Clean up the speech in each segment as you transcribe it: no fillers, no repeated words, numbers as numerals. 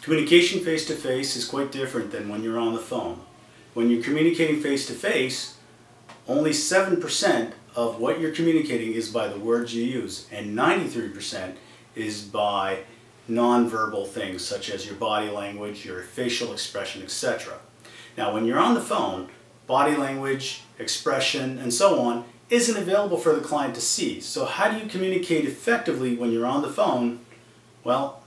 Communication face-to-face is quite different than when you're on the phone. When you're communicating face-to-face, only 7% of what you're communicating is by the words you use, and 93% is by non-verbal things such as your body language, your facial expression, etc. Now, when you're on the phone, body language, expression, and so on isn't available for the client to see. So how do you communicate effectively when you're on the phone? Well,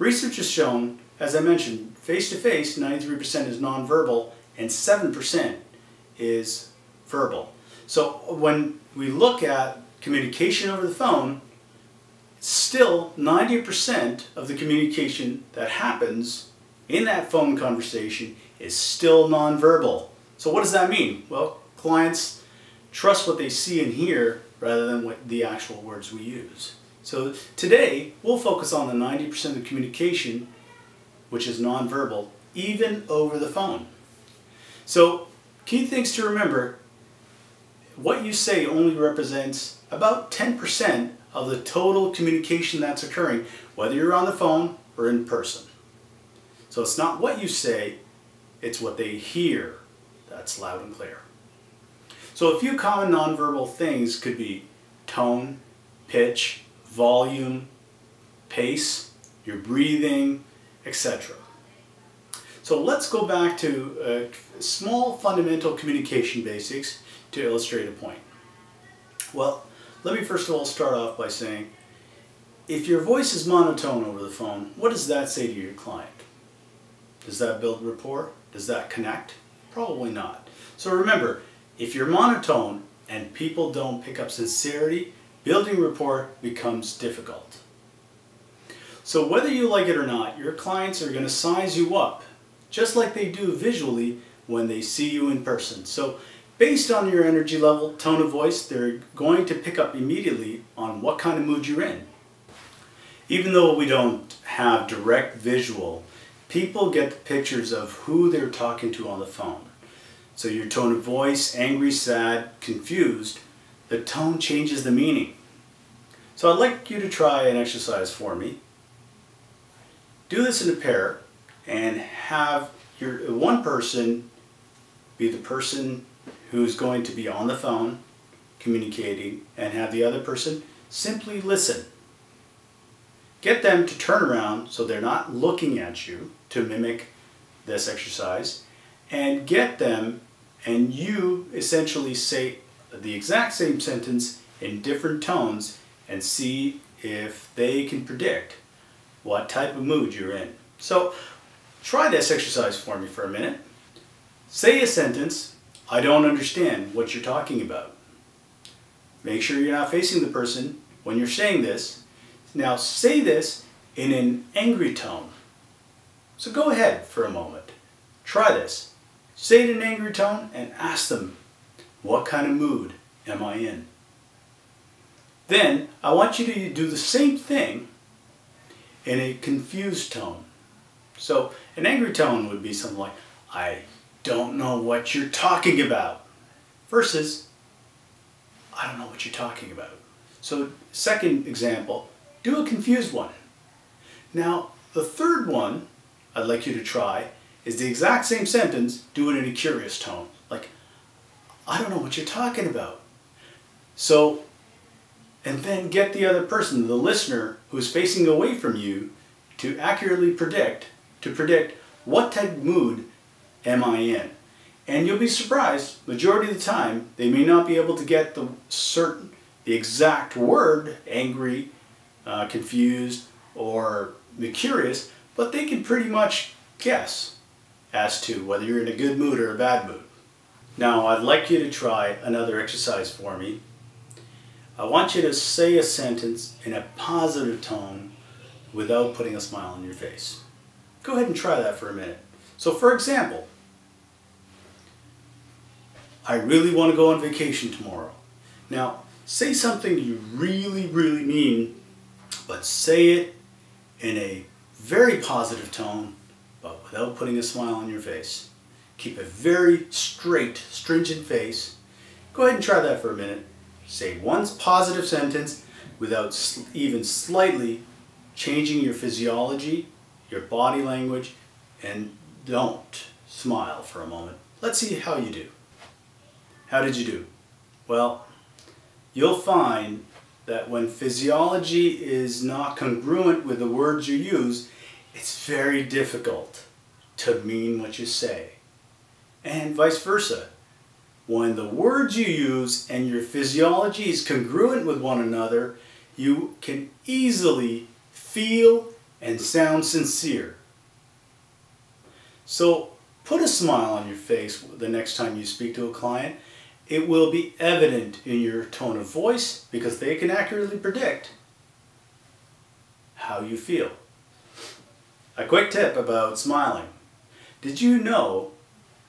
research has shown, as I mentioned, face-to-face, 93% is non-verbal and 7% is verbal. So when we look at communication over the phone, still 90% of the communication that happens in that phone conversation is still nonverbal. So what does that mean? Well, clients trust what they see and hear rather than what the actual words we use. So today we'll focus on the 90% of the communication which is nonverbal, even over the phone. So key things to remember: what you say only represents about 10% of the total communication that's occurring, whether you're on the phone or in person. So it's not what you say, it's what they hear that's loud and clear. So a few common nonverbal things could be tone, pitch, volume, pace, your breathing, etc. So let's go back to small fundamental communication basics to illustrate a point. Well, let me first of all start off by saying, if your voice is monotone over the phone, what does that say to your client? Does that build rapport? Does that connect? Probably not. So remember, if you're monotone and people don't pick up sincerity, building rapport becomes difficult. So whether you like it or not, your clients are going to size you up, just like they do visually when they see you in person. So based on your energy level, tone of voice, they're going to pick up immediately on what kind of mood you're in. Even though we don't have direct visual, people get the pictures of who they're talking to on the phone. So your tone of voice, angry, sad, confused, the tone changes the meaning. So I'd like you to try an exercise for me. Do this in a pair and have your one person be the person who's going to be on the phone communicating, and have the other person simply listen. Get them to turn around so they're not looking at you to mimic this exercise, and get them and you essentially say the exact same sentence in different tones and see if they can predict what type of mood you're in. So try this exercise for me for a minute. Say a sentence, "I don't understand what you're talking about." Make sure you're not facing the person when you're saying this. Now say this in an angry tone. So go ahead for a moment. Try this. Say it in an angry tone and ask them, what kind of mood am I in? Then I want you to do the same thing in a confused tone. So an angry tone would be something like, "I don't know what you're talking about," versus, "I don't know what you're talking about." So second example, do a confused one. Now the third one I'd like you to try is the exact same sentence, do it in a curious tone, like, "I don't know what you're talking about." So, and then get the other person, the listener who's facing away from you, to accurately predict what type of mood am I in. And you'll be surprised, majority of the time, they may not be able to get the exact word, angry, confused, or curious, but they can pretty much guess as to whether you're in a good mood or a bad mood. Now I'd like you to try another exercise for me. I want you to say a sentence in a positive tone without putting a smile on your face. Go ahead and try that for a minute. So for example, "I really want to go on vacation tomorrow." Now say something you really, really mean, but say it in a very positive tone, but without putting a smile on your face. Keep a very straight, stringent face. Go ahead and try that for a minute. Say one positive sentence without even slightly changing your physiology, your body language, and don't smile for a moment. Let's see how you do. How did you do? Well, you'll find that when physiology is not congruent with the words you use, it's very difficult to mean what you say. And vice versa. When the words you use and your physiology is congruent with one another, you can easily feel and sound sincere. So put a smile on your face the next time you speak to a client. It will be evident in your tone of voice because they can accurately predict how you feel. A quick tip about smiling. Did you know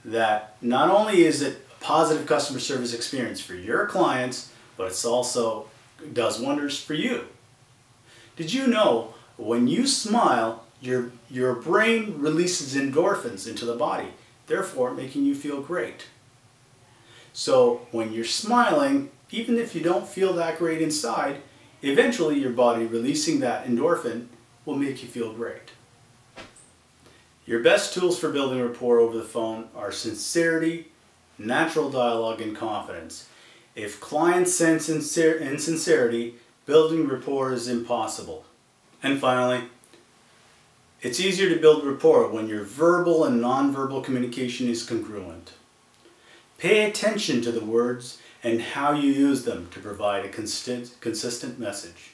that not only is it a positive customer service experience for your clients, but it also does wonders for you? Did you know when you smile, your brain releases endorphins into the body, therefore making you feel great? So when you're smiling, even if you don't feel that great inside, eventually your body releasing that endorphin will make you feel great. Your best tools for building rapport over the phone are sincerity, natural dialogue, and confidence. If clients sense insincerity, building rapport is impossible. And finally, it's easier to build rapport when your verbal and nonverbal communication is congruent. Pay attention to the words and how you use them to provide a consistent message.